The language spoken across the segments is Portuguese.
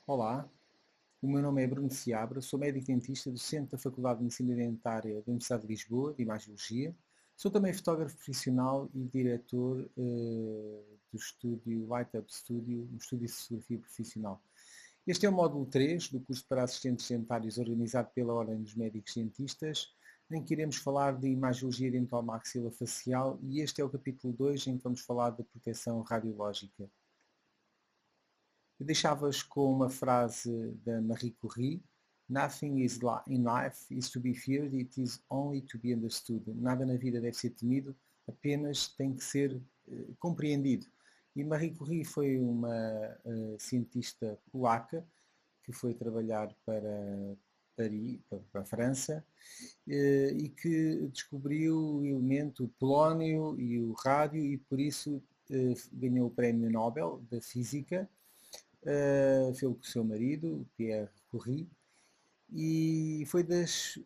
Olá, o meu nome é Bruno Seabra, sou médico dentista do Centro da Faculdade de Medicina Dentária da Universidade de Lisboa, de Imagiologia. Sou também fotógrafo profissional e diretor do estúdio Light Up Studio, um estúdio de fotografia profissional. Este é o módulo 3 do curso para assistentes dentários organizado pela Ordem dos Médicos Dentistas, em que iremos falar de imagiologia dental maxilofacial e este é o capítulo 2 em que vamos falar da proteção radiológica. Eu deixava-vos com uma frase da Marie Curie: Nothing is in life is to be feared, it is only to be understood. Nada na vida deve ser temido, apenas tem que ser compreendido. E Marie Curie foi uma cientista polaca que foi trabalhar para Paris, para a França, e que descobriu o elemento o polónio e o rádio e por isso ganhou o Prémio Nobel da Física. Foi com o seu marido, Pierre Curie, e foi das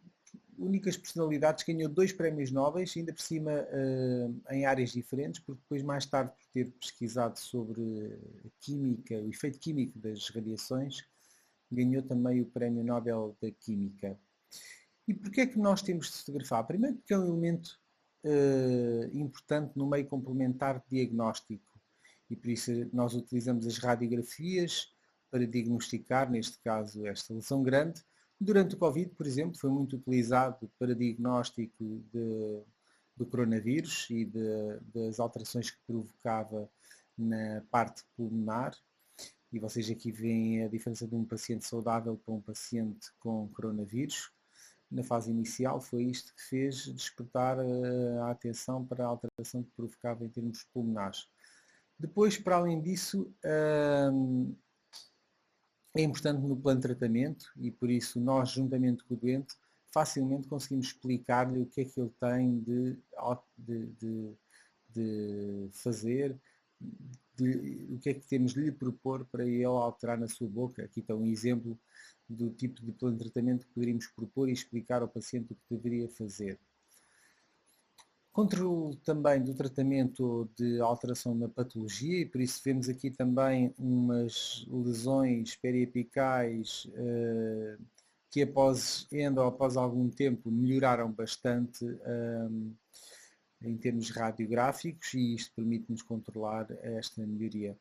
únicas personalidades que ganhou 2 prémios Nobel, ainda por cima em áreas diferentes, porque depois mais tarde por ter pesquisado sobre a química, o efeito químico das radiações, ganhou também o Prémio Nobel da Química. E porquê é que nós temos de fotografar? Primeiro porque é um elemento importante no meio complementar de diagnóstico e por isso nós utilizamos as radiografias para diagnosticar, neste caso, esta lesão grande. Durante o Covid, por exemplo, foi muito utilizado para diagnóstico do coronavírus e das alterações que provocava na parte pulmonar. E vocês aqui veem a diferença de um paciente saudável para um paciente com coronavírus. Na fase inicial foi isto que fez despertar a atenção para a alteração que provocava em termos pulmonares. Depois, para além disso, é importante no plano de tratamento e por isso nós, juntamente com o doente, facilmente conseguimos explicar-lhe o que é que ele tem de fazer, o que é que temos de lhe propor para ele alterar na sua boca. Aqui está um exemplo do tipo de plano de tratamento que poderíamos propor e explicar ao paciente o que deveria fazer. Controle também do tratamento de alteração na patologia e por isso vemos aqui também umas lesões periapicais que após algum tempo melhoraram bastante em termos radiográficos e isto permite-nos controlar esta melhoria.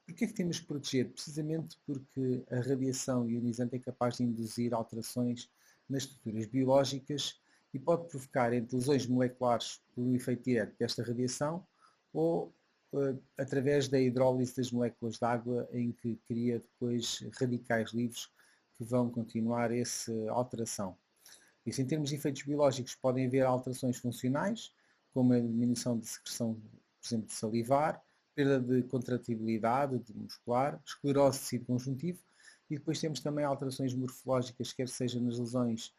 Porquê é que temos que proteger? Precisamente porque a radiação ionizante é capaz de induzir alterações nas estruturas biológicas e pode provocar entre lesões moleculares pelo efeito direto desta radiação ou através da hidrólise das moléculas de água em que cria depois radicais livres que vão continuar essa alteração. Isso, em termos de efeitos biológicos, podem haver alterações funcionais, como a diminuição de secreção, por exemplo, de salivar, perda de contratibilidade muscular, esclerose de tecido conjuntivo e depois temos também alterações morfológicas, quer seja nas lesões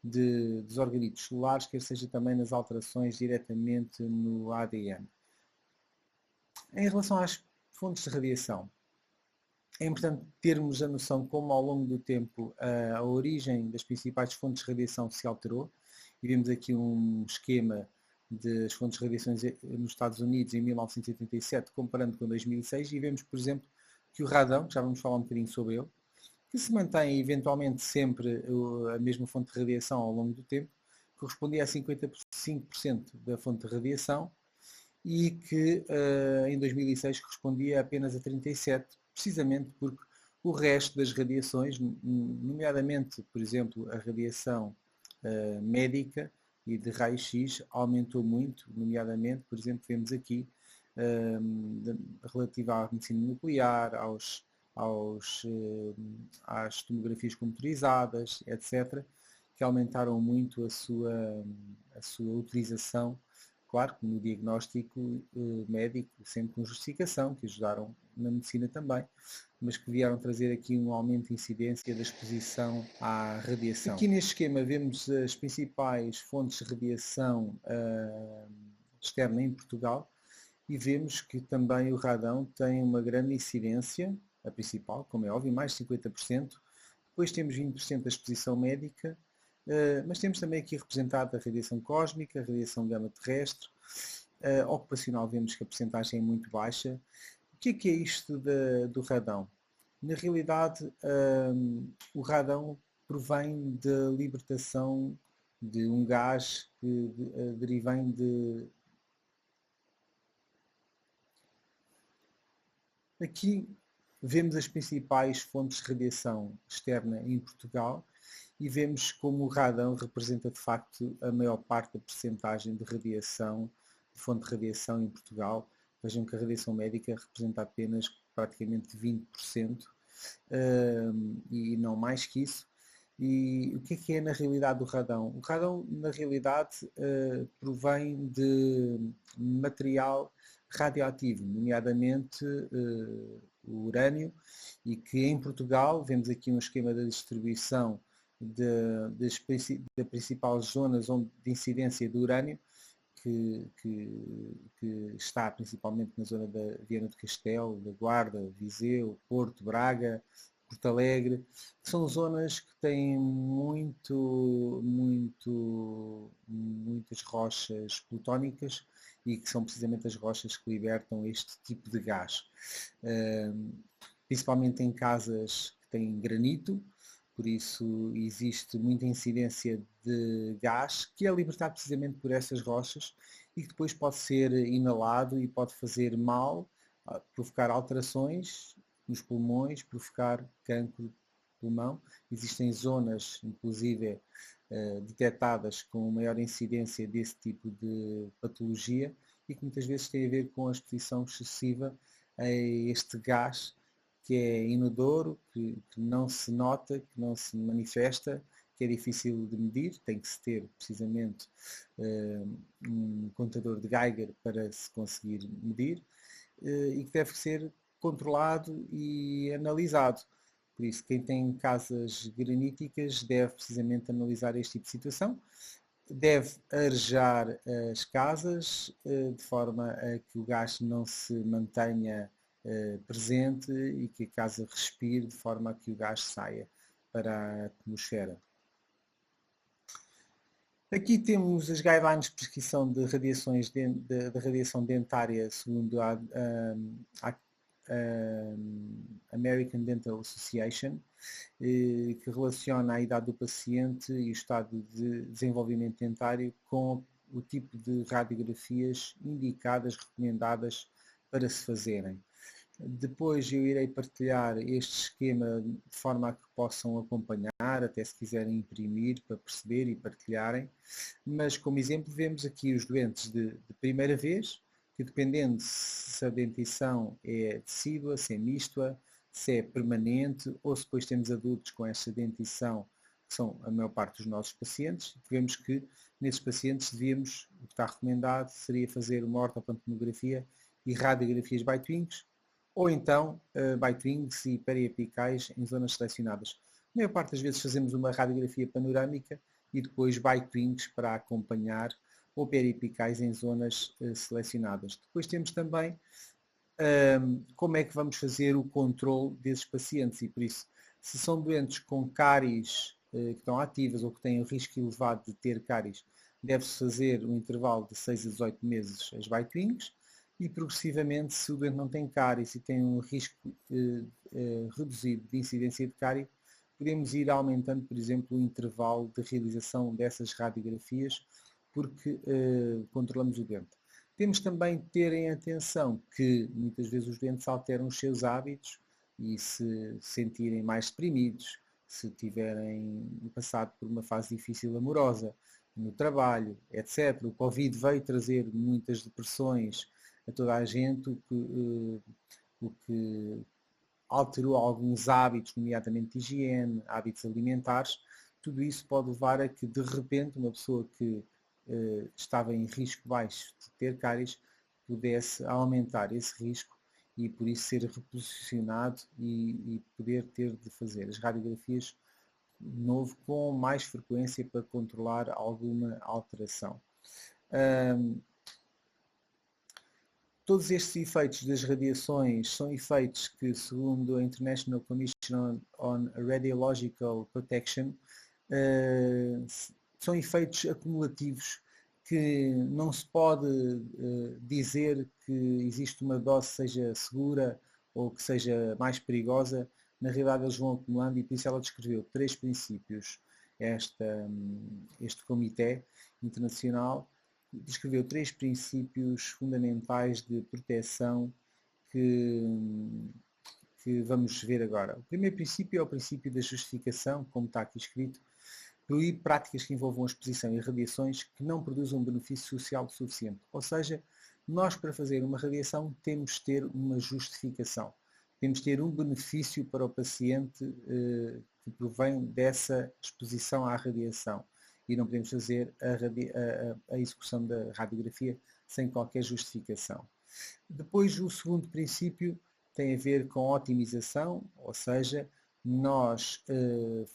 dos orgânitos celulares, quer seja também nas alterações diretamente no ADN. Em relação às fontes de radiação, é importante termos a noção como ao longo do tempo a origem das principais fontes de radiação se alterou e vemos aqui um esquema das fontes de radiações nos Estados Unidos em 1987 comparando com 2006 e vemos, por exemplo, que o radão, que já vamos falar um bocadinho sobre ele, que se mantém eventualmente sempre a mesma fonte de radiação ao longo do tempo, correspondia a 55% da fonte de radiação e que em 2006 correspondia apenas a 37%, precisamente porque o resto das radiações, nomeadamente, por exemplo, a radiação médica e de raio-x, aumentou muito, nomeadamente, por exemplo, vemos aqui, relativa à medicina nuclear, às tomografias computarizadas, etc., que aumentaram muito a sua utilização, claro, no diagnóstico médico, sempre com justificação, que ajudaram na medicina também, mas que vieram trazer aqui um aumento de incidência da exposição à radiação. Aqui neste esquema vemos as principais fontes de radiação externa em Portugal e vemos que também o radão tem uma grande incidência, a principal, como é óbvio, mais de 50%. Depois temos 20% da exposição médica, mas temos também aqui representada a radiação cósmica, a radiação gama terrestre, ocupacional vemos que a percentagem é muito baixa. O que é isto do radão? Na realidade, o radão provém da libertação de um gás que derivém de... Aqui vemos as principais fontes de radiação externa em Portugal e vemos como o radão representa de facto a maior parte da percentagem de radiação, de fonte de radiação em Portugal. Vejam que a radiação médica representa apenas praticamente 20%, e não mais que isso. E o que é na realidade o radão? O radão na realidade provém de material radioativo, nomeadamente o urânio, e que em Portugal vemos aqui um esquema da distribuição das principais zonas de incidência do urânio, que está principalmente na zona da Viana do Castelo, da Guarda, Viseu, Porto, Braga, Porto Alegre, que são zonas que têm muitas rochas plutónicas e que são precisamente as rochas que libertam este tipo de gás. Principalmente em casas que têm granito, por isso existe muita incidência de gás que é libertado precisamente por essas rochas e que depois pode ser inalado e pode fazer mal, provocar alterações nos pulmões, provocar cancro de pulmão. Existem zonas, inclusive, detectadas com maior incidência desse tipo de patologia e que muitas vezes tem a ver com a exposição excessiva a este gás que é inodoro, que não se nota, que não se manifesta, que é difícil de medir, tem que se ter precisamente um contador de Geiger para se conseguir medir, e que deve ser controlado e analisado. Por isso, quem tem casas graníticas deve precisamente analisar este tipo de situação, deve arejar as casas de forma a que o gás não se mantenha presente e que a casa respire de forma a que o gás saia para a atmosfera. Aqui temos as guidelines de prescrição de radiações de radiação dentária segundo a American Dental Association, que relaciona a idade do paciente e o estado de desenvolvimento dentário com o tipo de radiografias indicadas, recomendadas para se fazerem. Depois eu irei partilhar este esquema de forma a que possam acompanhar, até se quiserem imprimir para perceber e partilharem. Mas como exemplo vemos aqui os doentes de primeira vez, que dependendo se a dentição é decídua, se é místua, se é permanente, ou se depois temos adultos com esta dentição, que são a maior parte dos nossos pacientes, vemos que nesses pacientes devíamos, o que está recomendado seria fazer uma ortopantomografia e radiografias Bite-Wings, ou então Bite-Wings e periapicais em zonas selecionadas. A maior parte das vezes fazemos uma radiografia panorâmica e depois Bite-Wings para acompanhar, ou periapicais em zonas selecionadas. Depois temos também como é que vamos fazer o controle desses pacientes e por isso, se são doentes com cáries que estão ativas ou que têm o risco elevado de ter cáries, deve-se fazer um intervalo de 6 a 18 meses as Bite-Wings e progressivamente, se o doente não tem cáries e tem um risco reduzido de incidência de cárie, podemos ir aumentando, por exemplo, o intervalo de realização dessas radiografias porque controlamos o dente. Temos também de ter em atenção que muitas vezes os doentes alteram os seus hábitos e se sentirem mais deprimidos, se tiverem passado por uma fase difícil amorosa, no trabalho, etc. O Covid veio trazer muitas depressões a toda a gente, o que alterou alguns hábitos, nomeadamente de higiene, hábitos alimentares. Tudo isso pode levar a que, de repente, uma pessoa que estava em risco baixo de ter cáries pudesse aumentar esse risco e por isso ser reposicionado e poder ter de fazer as radiografias de novo com mais frequência para controlar alguma alteração. Todos estes efeitos das radiações são efeitos que, segundo a International Commission on Radiological Protection, são efeitos acumulativos que não se pode dizer que existe uma dose que seja segura ou que seja mais perigosa na realidade eles vão acumulando e por isso ela descreveu 3 princípios. Este comitê internacional descreveu 3 princípios fundamentais de proteção que vamos ver agora. O primeiro princípio é o princípio da justificação, como está aqui escrito, proibir práticas que envolvam a exposição e radiações que não produzam um benefício social suficiente. Ou seja, nós para fazer uma radiação temos de ter uma justificação. Temos de ter um benefício para o paciente que provém dessa exposição à radiação. E não podemos fazer a execução da radiografia sem qualquer justificação. Depois, o segundo princípio tem a ver com otimização, ou seja, nós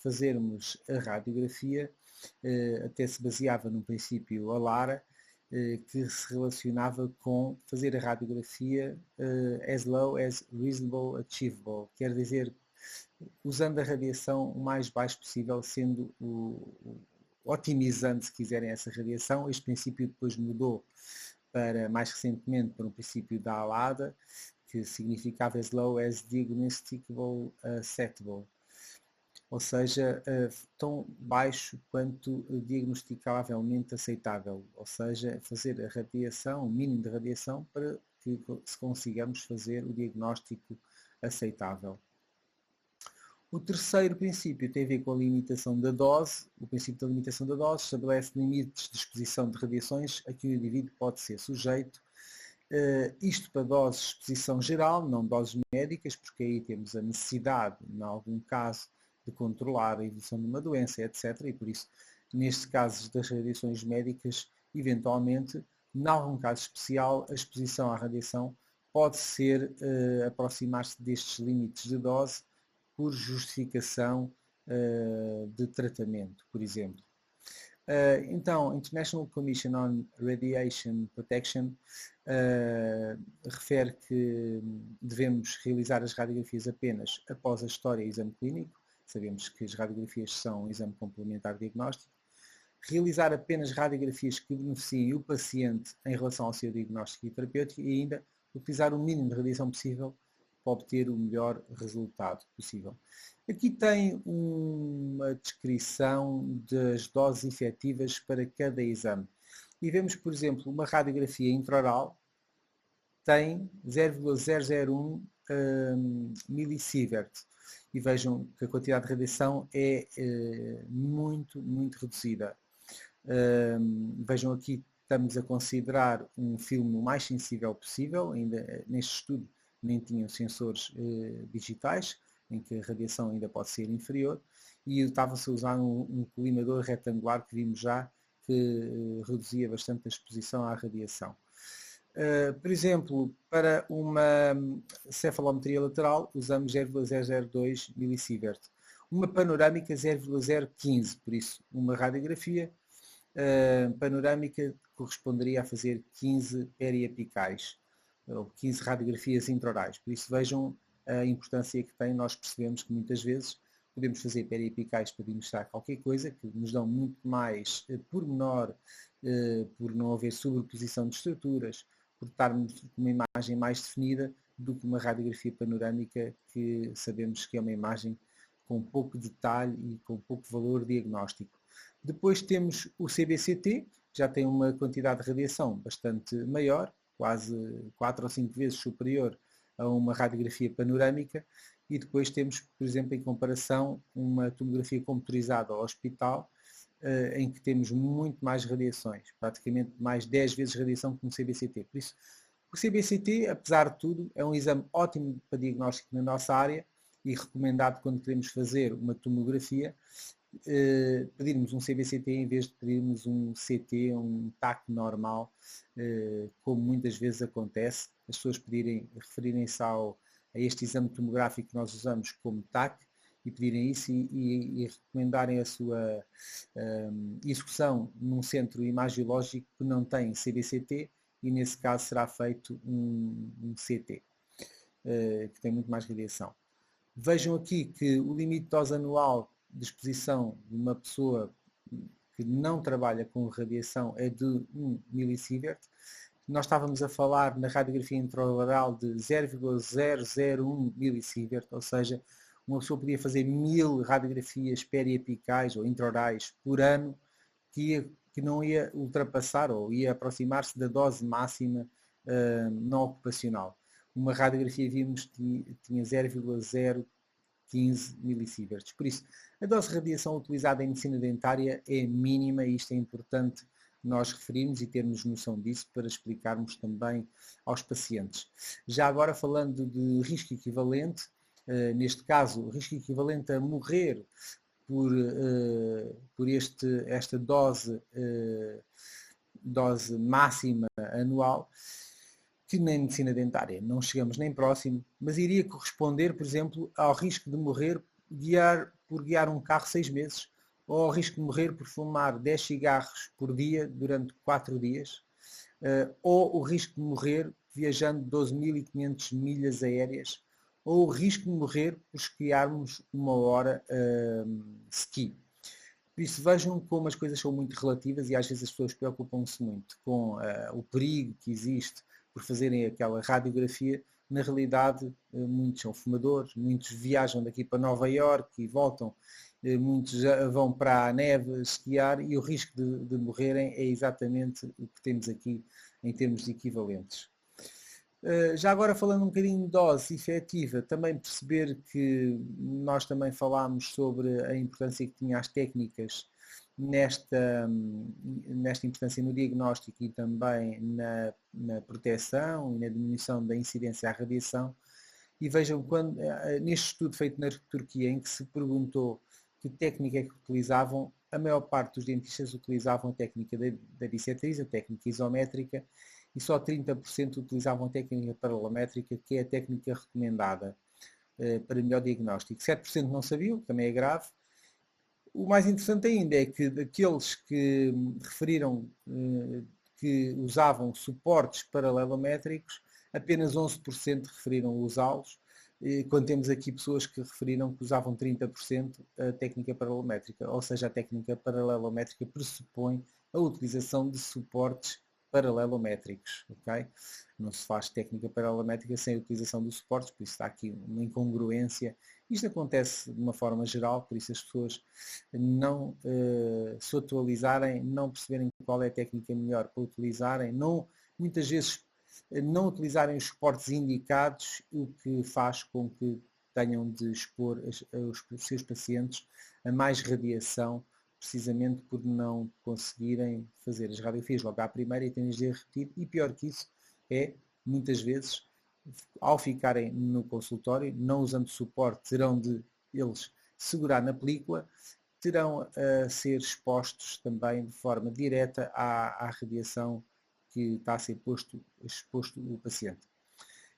fazermos a radiografia, até se baseava num princípio ALARA, que se relacionava com fazer a radiografia as low as reasonable achievable, quer dizer, usando a radiação o mais baixo possível, sendo otimizando, se quiserem, essa radiação. Este princípio depois mudou para, mais recentemente, para um princípio da ALADA, que significava as low as diagnosticable acceptable, ou seja, tão baixo quanto diagnosticavelmente aceitável, ou seja, fazer a radiação, o mínimo de radiação, para que consigamos fazer o diagnóstico aceitável. O terceiro princípio tem a ver com a limitação da dose. O princípio da limitação da dose estabelece limites de exposição de radiações a que o indivíduo pode ser sujeito. Isto para doses de exposição geral, não doses médicas, porque aí temos a necessidade, em algum caso, de controlar a evolução de uma doença, etc. E por isso, nestes casos das radiações médicas, eventualmente, em algum caso especial, a exposição à radiação pode ser aproximar-se destes limites de dose por justificação de tratamento, por exemplo. Então, International Commission on Radiation Protection refere que devemos realizar as radiografias apenas após a história e exame clínico. Sabemos que as radiografias são um exame complementar diagnóstico. Realizar apenas radiografias que beneficiem o paciente em relação ao seu diagnóstico e terapêutico e ainda utilizar o mínimo de radiação possível para obter o melhor resultado possível. Aqui tem uma descrição das doses efetivas para cada exame. E vemos, por exemplo, uma radiografia intraoral tem 0,001 milisievert. E vejam que a quantidade de radiação é muito, muito reduzida. Vejam aqui, estamos a considerar um filme o mais sensível possível. Ainda neste estudo nem tinham sensores digitais, em que a radiação ainda pode ser inferior, e estava-se a usar um colimador retangular que vimos já, que reduzia bastante a exposição à radiação. Por exemplo, para uma cefalometria lateral usamos 0,002 milisievert. Uma panorâmica 0,015, por isso uma radiografia panorâmica corresponderia a fazer 15 periapicais, ou 15 radiografias intraorais. Por isso vejam a importância que tem. Nós percebemos que muitas vezes podemos fazer periapicais para demonstrar qualquer coisa, que nos dão muito mais pormenor, por não haver sobreposição de estruturas, por estarmos com uma imagem mais definida do que uma radiografia panorâmica, que sabemos que é uma imagem com pouco detalhe e com pouco valor diagnóstico. Depois temos o CBCT, já tem uma quantidade de radiação bastante maior, quase 4 ou 5 vezes superior a uma radiografia panorâmica, e depois temos, por exemplo, em comparação, uma tomografia computurizada ao hospital, em que temos muito mais radiações, praticamente mais 10 vezes radiação que no CBCT. Por isso, o CBCT, apesar de tudo, é um exame ótimo para diagnóstico na nossa área e recomendado quando queremos fazer uma tomografia, pedirmos um CBCT em vez de pedirmos um CT, um TAC normal, como muitas vezes acontece, as pessoas referirem-se a este exame tomográfico que nós usamos como TAC e pedirem isso e recomendarem a sua execução num centro imagiológico que não tem CBCT, e nesse caso será feito um CT, que tem muito mais radiação. Vejam aqui que o limite de dose anual de exposição de uma pessoa que não trabalha com radiação é de 1 milisievert. Nós estávamos a falar na radiografia intraoral de 0,001 milisievert, ou seja, uma pessoa podia fazer 1000 radiografias periapicais ou intraorais por ano, que não ia ultrapassar ou ia aproximar-se da dose máxima não ocupacional. Uma radiografia, vimos, tinha 0,015 millisieverts. Por isso, a dose de radiação utilizada em medicina dentária é mínima e isto é importante nós referirmos e termos noção disso para explicarmos também aos pacientes. Já agora, falando de risco equivalente, neste caso, risco equivalente a morrer por esta dose máxima anual, que na medicina dentária não chegamos nem próximo, mas iria corresponder, por exemplo, ao risco de morrer por guiar um carro 6 meses, ou ao risco de morrer por fumar 10 cigarros por dia durante 4 dias, ou o risco de morrer viajando 12.500 milhas aéreas, ou o risco de morrer por esquiarmos 1 hora ski. Por isso, vejam como as coisas são muito relativas e às vezes as pessoas preocupam-se muito com o perigo que existe por fazerem aquela radiografia. Na realidade, muitos são fumadores, muitos viajam daqui para Nova Iorque e voltam, muitos vão para a neve esquiar e o risco de morrerem é exatamente o que temos aqui em termos de equivalentes. Já agora, falando um bocadinho de dose efetiva, também perceber que nós também falámos sobre a importância que tinha as técnicas nesta importância no diagnóstico e também na proteção e na diminuição da incidência à radiação. E vejam, neste estudo feito na Turquia, em que se perguntou que técnica é que utilizavam, a maior parte dos dentistas utilizavam a técnica da bissetriz, a técnica isométrica, e só 30% utilizavam a técnica paralelométrica, que é a técnica recomendada para melhor diagnóstico. 7% não sabiam, que também é grave. O mais interessante ainda é que daqueles que referiram que usavam suportes paralelométricos, apenas 11% referiram usá-los, quando temos aqui pessoas que referiram que usavam 30% a técnica paralelométrica, ou seja, a técnica paralelométrica pressupõe a utilização de suportes paralelométricos, ok? Não se faz técnica paralelométrica sem a utilização dos suportes, por isso está aqui uma incongruência. Isto acontece de uma forma geral, por isso as pessoas não se atualizarem, não perceberem qual é a técnica melhor para utilizarem, muitas vezes não utilizarem os suportes indicados, o que faz com que tenham de expor os seus pacientes a mais radiação, precisamente por não conseguirem fazer as radiografias logo à primeira e terem de repetir. E pior que isso é, muitas vezes, ao ficarem no consultório, não usando suporte, terão de eles segurar na película, terão a ser expostos também de forma direta à radiação que está a ser exposto o paciente.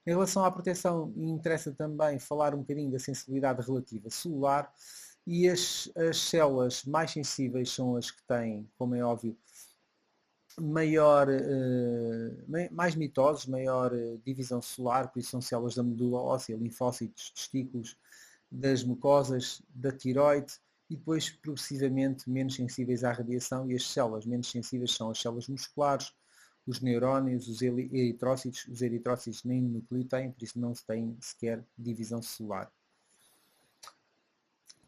Em relação à proteção, interessa também falar um bocadinho da sensibilidade relativa celular, e as células mais sensíveis são as que têm, como é óbvio, mais mitoses, maior divisão celular, por isso são células da medula óssea, linfócitos, testículos, das mucosas, da tiroide, e depois progressivamente menos sensíveis à radiação, e as células menos sensíveis são as células musculares, os neurónios, os eritrócitos nem núcleo têm, por isso não se tem sequer divisão celular.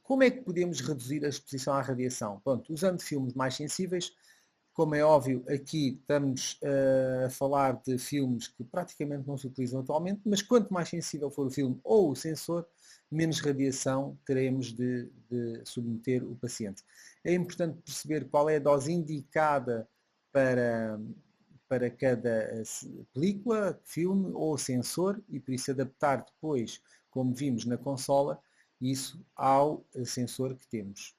Como é que podemos reduzir a exposição à radiação? Pronto, usando filmes mais sensíveis, como é óbvio, aqui estamos a falar de filmes que praticamente não se utilizam atualmente, mas quanto mais sensível for o filme ou o sensor, menos radiação teremos de submeter o paciente. É importante perceber qual é a dose indicada para cada película, filme ou sensor, e por isso adaptar depois, como vimos na consola, isso ao sensor que temos.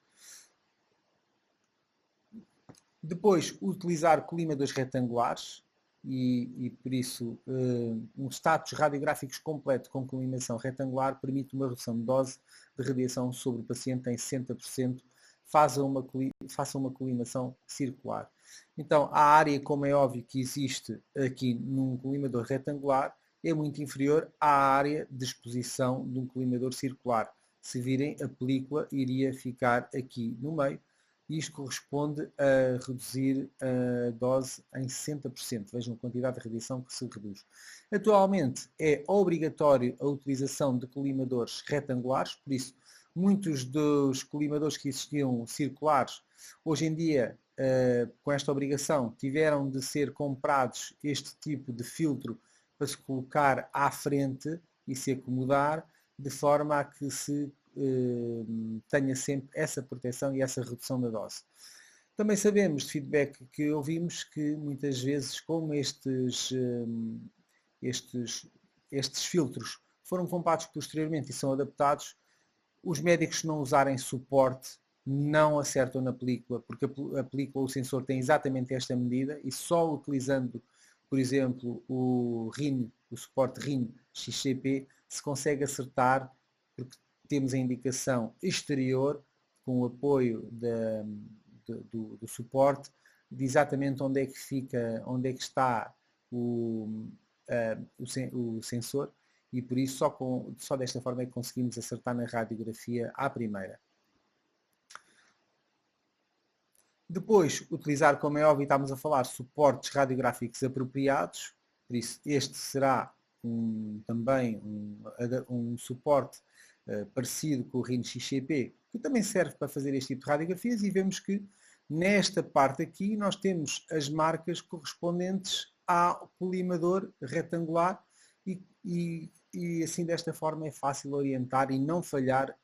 Depois, utilizar colimadores retangulares e por isso um status radiográficos completo com colimação retangular permite uma redução de dose de radiação sobre o paciente em 60%, faça uma colimação circular. Então, a área, como é óbvio que existe aqui num colimador retangular, é muito inferior à área de exposição de um colimador circular. Se virem, a película iria ficar aqui no meio, e isto corresponde a reduzir a dose em 60%. Vejam a quantidade de radiação que se reduz. Atualmente é obrigatório a utilização de colimadores retangulares, por isso muitos dos colimadores que existiam circulares, hoje em dia, com esta obrigação, tiveram de ser comprados este tipo de filtro para se colocar à frente e se acomodar, de forma a que se tenha sempre essa proteção e essa redução da dose. Também sabemos de feedback que ouvimos que muitas vezes, como estes filtros foram comprados posteriormente e são adaptados, os médicos, se não usarem suporte, não acertam na película, porque a película, o sensor tem exatamente esta medida e só utilizando, por exemplo, o suporte RIN XCP, se consegue acertar, porque temos a indicação exterior, com o apoio do suporte, de exatamente onde é que fica, onde é que está o sensor, e por isso só desta forma é que conseguimos acertar na radiografia à primeira. Depois, utilizar, como é óbvio, estamos a falar, suportes radiográficos apropriados, por isso este será também um suporte parecido com o RIN XCP, que também serve para fazer este tipo de radiografias, e vemos que nesta parte aqui nós temos as marcas correspondentes ao colimador retangular e assim desta forma é fácil orientar e não falhar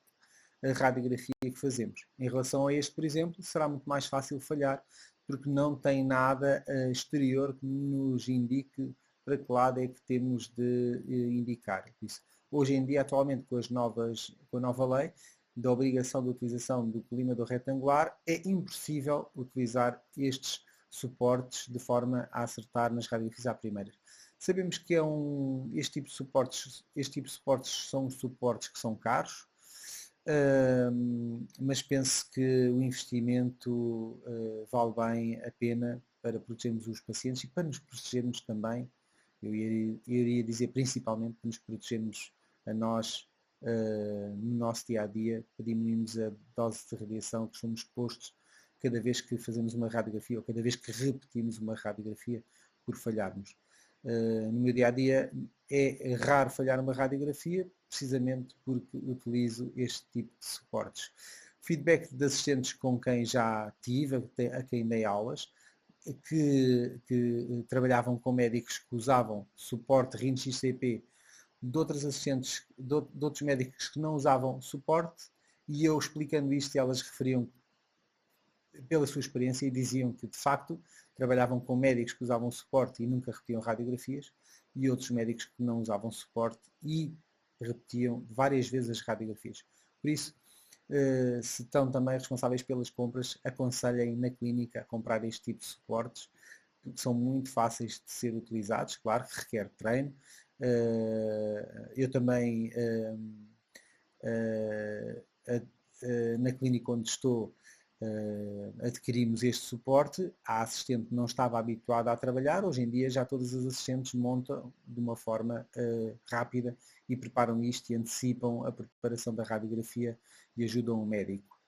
a radiografia que fazemos. Em relação a este, por exemplo, será muito mais fácil falhar, porque não tem nada exterior que nos indique para que lado é que temos de indicar. Isso. Hoje em dia, atualmente, com a nova lei da obrigação de utilização do colimador retangular, é impossível utilizar estes suportes de forma a acertar nas radiografias à primeira. Sabemos que este tipo de suportes são suportes que são caros, mas penso que o investimento vale bem a pena para protegermos os pacientes e para nos protegermos também, eu iria dizer principalmente para nos protegermos a nós no nosso dia-a-dia, para diminuirmos a dose de radiação que somos expostos cada vez que fazemos uma radiografia ou cada vez que repetimos uma radiografia por falharmos. No meu dia-a-dia é raro falhar uma radiografia, precisamente porque utilizo este tipo de suportes. Feedback de assistentes com quem já tive, a quem dei aulas, que trabalhavam com médicos que usavam suporte RIN XCP, de outros assistentes, de outros médicos que não usavam suporte, e eu explicando isto, elas referiam pela sua experiência e diziam que, de facto, trabalhavam com médicos que usavam suporte e nunca repetiam radiografias, e outros médicos que não usavam suporte e repetiam várias vezes as radiografias. Por isso, se estão também responsáveis pelas compras, aconselhem na clínica a comprar este tipo de suportes, porque são muito fáceis de ser utilizados, claro que requer treino. Eu também, na clínica onde estou, adquirimos este suporte. A assistente não estava habituada a trabalhar, hoje em dia já todas as assistentes montam de uma forma rápida e preparam isto e antecipam a preparação da radiografia e ajudam o médico.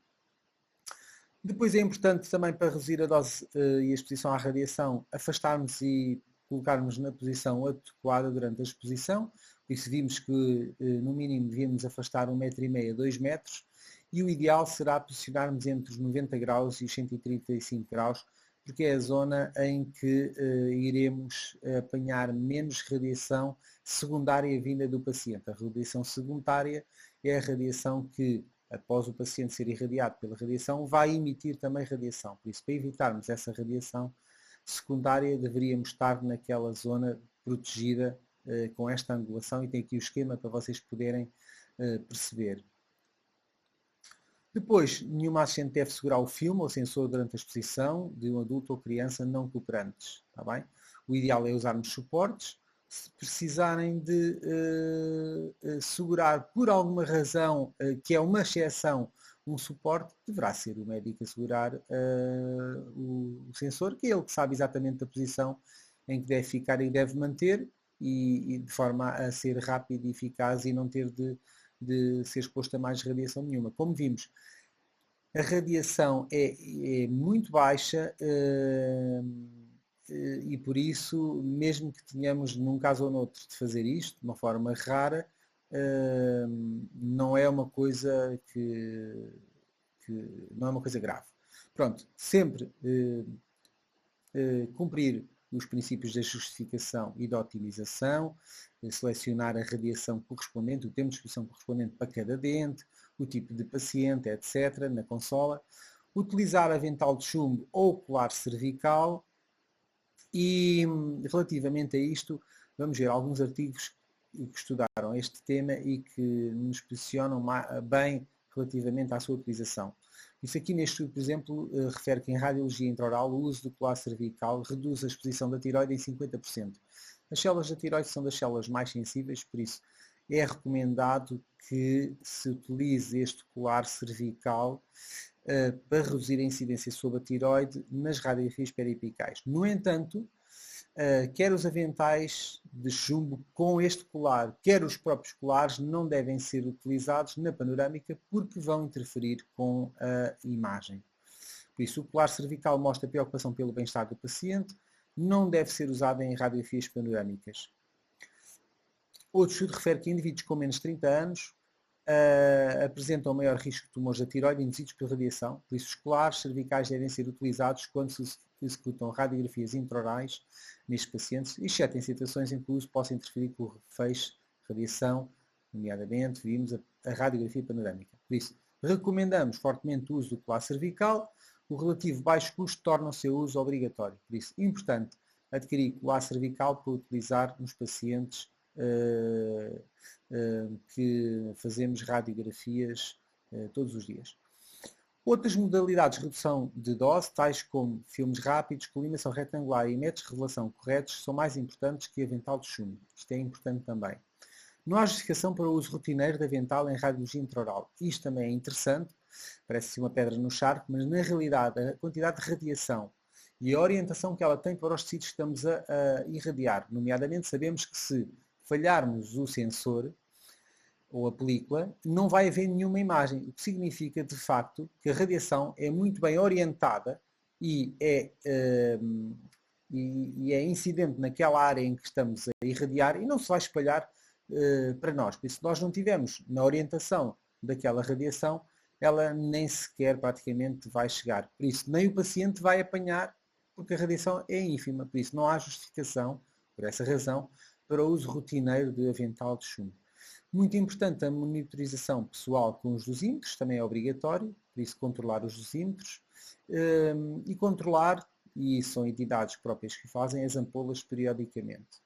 Depois é importante também, para reduzir a dose e a exposição à radiação, afastarmos e colocarmos na posição adequada durante a exposição. Por isso vimos que no mínimo devíamos afastar 1,5 m a 2 metros, e o ideal será posicionarmos entre os 90 graus e os 135 graus, porque é a zona em que iremos apanhar menos radiação secundária vinda do paciente. A radiação secundária é a radiação que, após o paciente ser irradiado pela radiação, vai emitir também radiação. Por isso, para evitarmos essa radiação secundária, deveríamos estar naquela zona protegida com esta angulação, e tem aqui o esquema para vocês poderem perceber. Depois, nenhuma assistente deve segurar o filme ou sensor durante a exposição de um adulto ou criança não cooperantes. Está bem? O ideal é usarmos suportes. Se precisarem de segurar por alguma razão, que é uma exceção, um suporte, deverá ser o médico a segurar o sensor, que é ele que sabe exatamente a posição em que deve ficar e deve manter, e de forma a ser rápido e eficaz e não ter de ser exposto a mais radiação nenhuma. Como vimos, a radiação é muito baixa e por isso, mesmo que tenhamos num caso ou noutro de fazer isto de uma forma rara, não é uma coisa que não é uma coisa grave. Pronto, sempre cumprir os princípios da justificação e da otimização, selecionar a radiação correspondente, o tempo de exposição correspondente para cada dente, o tipo de paciente, etc., na consola, utilizar avental de chumbo ou colar cervical e, relativamente a isto, vamos ver alguns artigos que estudaram este tema e que nos posicionam bem relativamente à sua utilização. Isso aqui neste estudo, por exemplo, refere que em radiologia intraoral o uso do colar cervical reduz a exposição da tiroide em 50%. As células da tiroide são das células mais sensíveis, por isso é recomendado que se utilize este colar cervical para reduzir a incidência sobre a tiroide nas radiografias periapicais. No entanto, quer os aventais de chumbo com este colar, quer os próprios colares não devem ser utilizados na panorâmica porque vão interferir com a imagem. Por isso, o colar cervical mostra preocupação pelo bem-estar do paciente, não deve ser usado em radiografias panorâmicas. Outro estudo refere que indivíduos com menos de 30 anos apresentam maior risco de tumores da tiroide induzidos por radiação, por isso os colares cervicais devem ser utilizados quando se executam radiografias intraorais nestes pacientes, exceto em situações em que o uso possa interferir com o feixe de radiação, nomeadamente vimos a radiografia panorâmica. Por isso, recomendamos fortemente o uso do colar cervical, o relativo baixo custo torna o seu uso obrigatório. Por isso, importante adquirir colar cervical para utilizar nos pacientes que fazemos radiografias todos os dias. Outras modalidades de redução de dose, tais como filmes rápidos, colimação retangular e métodos de revelação corretos, são mais importantes que avental de chumbo. Isto é importante também. Não há justificação para o uso rotineiro de avental em radiologia intraoral. Isto também é interessante, parece uma pedra no charco, mas na realidade a quantidade de radiação e a orientação que ela tem para os tecidos que estamos a irradiar, nomeadamente sabemos que se falharmos o sensor ou a película, não vai haver nenhuma imagem, o que significa de facto que a radiação é muito bem orientada e é incidente naquela área em que estamos a irradiar e não se vai espalhar para nós. Por isso, se nós não tivermos na orientação daquela radiação, ela nem sequer praticamente vai chegar. Por isso, nem o paciente vai apanhar, porque a radiação é ínfima. Por isso, não há justificação, por essa razão, para o uso rotineiro de avental de chumbo. Muito importante a monitorização pessoal com os dosímetros, também é obrigatório, por isso controlar os dosímetros e controlar, e são entidades próprias que fazem, as ampolas periodicamente.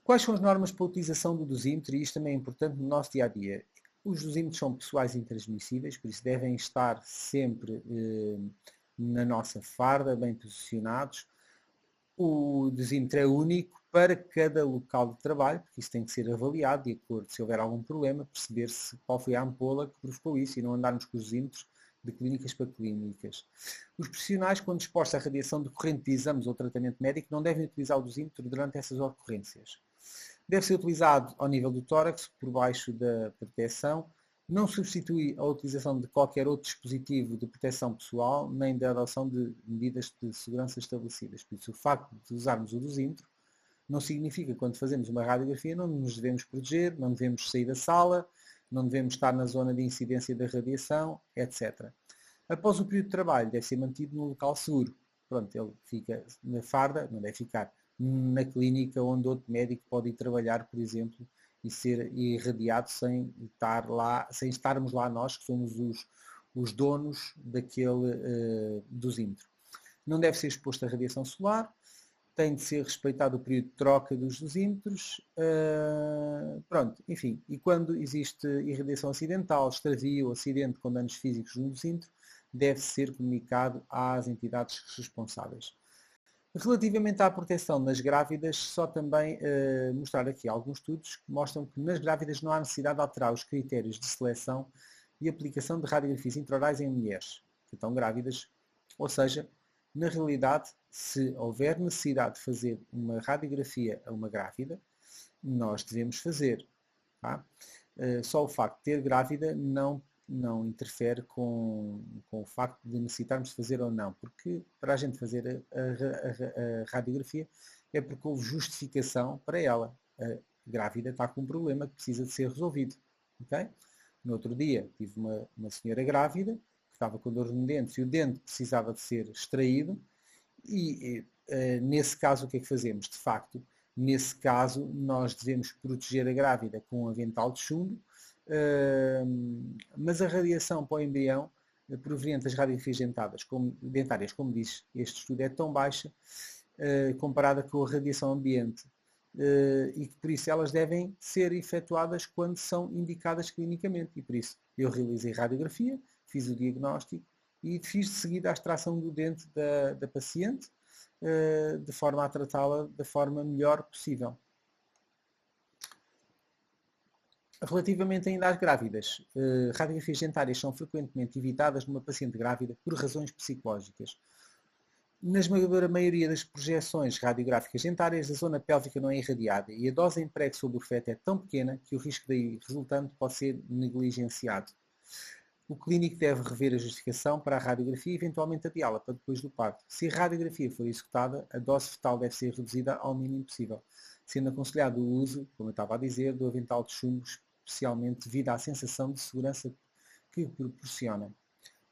Quais são as normas para a utilização do dosímetro? E isto também é importante no nosso dia-a-dia. Os dosímetros são pessoais e intransmissíveis, por isso devem estar sempre na nossa farda, bem posicionados. O dosímetro é único para cada local de trabalho, porque isso tem que ser avaliado de acordo, se houver algum problema, perceber-se qual foi a ampola que provocou isso e não andarmos com os dosímetros de clínicas para clínicas. Os profissionais, quando expostos à radiação decorrente de exames ou tratamento médico, não devem utilizar o dosímetro durante essas ocorrências. Deve ser utilizado ao nível do tórax, por baixo da proteção. Não substitui a utilização de qualquer outro dispositivo de proteção pessoal, nem da adoção de medidas de segurança estabelecidas. Por isso, o facto de usarmos o dosímetro não significa que quando fazemos uma radiografia não nos devemos proteger, não devemos sair da sala, não devemos estar na zona de incidência da radiação, etc. Após o período de trabalho, deve ser mantido num local seguro. Pronto, ele fica na farda, não deve ficar na clínica onde outro médico pode ir trabalhar, por exemplo, e ser irradiado sem estarmos lá nós, que somos os donos daquele dosímetro. Não deve ser exposto à radiação solar, tem de ser respeitado o período de troca dos dosímetros, pronto, enfim, e quando existe irradiação acidental, extravio ou acidente com danos físicos no dosímetro, deve ser comunicado às entidades responsáveis. Relativamente à proteção nas grávidas, só também mostrar aqui alguns estudos que mostram que nas grávidas não há necessidade de alterar os critérios de seleção e aplicação de radiografias intraorais em mulheres que estão grávidas, ou seja, na realidade, se houver necessidade de fazer uma radiografia a uma grávida, nós devemos fazer. Tá? Só o facto de ter grávida não não interfere com o facto de necessitarmos de fazer ou não, porque para a gente fazer a radiografia é porque houve justificação para ela. A grávida está com um problema que precisa de ser resolvido. Okay? No outro dia tive uma senhora grávida que estava com dor no dente e o dente precisava de ser extraído e nesse caso o que é que fazemos? De facto, nesse caso nós devemos proteger a grávida com um avental de chumbo, mas a radiação para o embrião proveniente das radiografias dentárias, como diz este estudo, é tão baixa comparada com a radiação ambiente e que por isso elas devem ser efetuadas quando são indicadas clinicamente e por isso eu realizei radiografia, fiz o diagnóstico e fiz de seguida a extração do dente da paciente de forma a tratá-la da forma melhor possível. Relativamente ainda às grávidas, radiografias dentárias são frequentemente evitadas numa paciente grávida por razões psicológicas. Na esmagadora maioria das projeções radiográficas dentárias, a zona pélvica não é irradiada e a dose emprego sobre o feto é tão pequena que o risco daí resultante pode ser negligenciado. O clínico deve rever a justificação para a radiografia e eventualmente adiá-la para depois do parto. Se a radiografia for executada, a dose fetal deve ser reduzida ao mínimo possível, sendo aconselhado o uso, como eu estava a dizer, do avental de chumbo, especialmente devido à sensação de segurança que proporciona.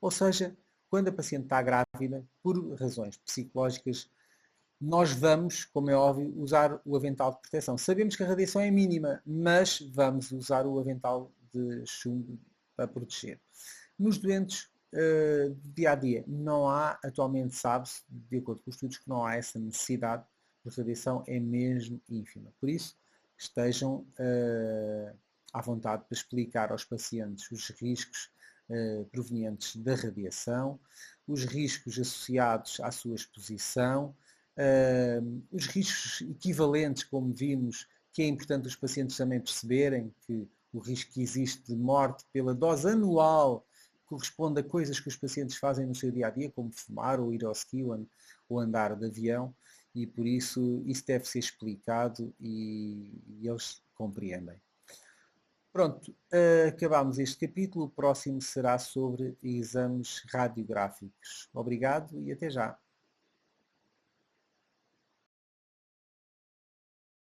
Ou seja, quando a paciente está grávida, por razões psicológicas, nós vamos, como é óbvio, usar o avental de proteção. Sabemos que a radiação é mínima, mas vamos usar o avental de chumbo para proteger. Nos doentes do dia a dia, não há, atualmente sabe-se, de acordo com os estudos, que não há essa necessidade, a radiação é mesmo ínfima. Por isso, estejam à vontade para explicar aos pacientes os riscos provenientes da radiação, os riscos associados à sua exposição, os riscos equivalentes, como vimos, que é importante os pacientes também perceberem que o risco que existe de morte pela dose anual corresponde a coisas que os pacientes fazem no seu dia-a-dia, como fumar, ou ir ao ski, ou andar de avião, e por isso deve ser explicado e eles compreendem. Pronto, acabámos este capítulo. O próximo será sobre exames radiográficos. Obrigado e até já.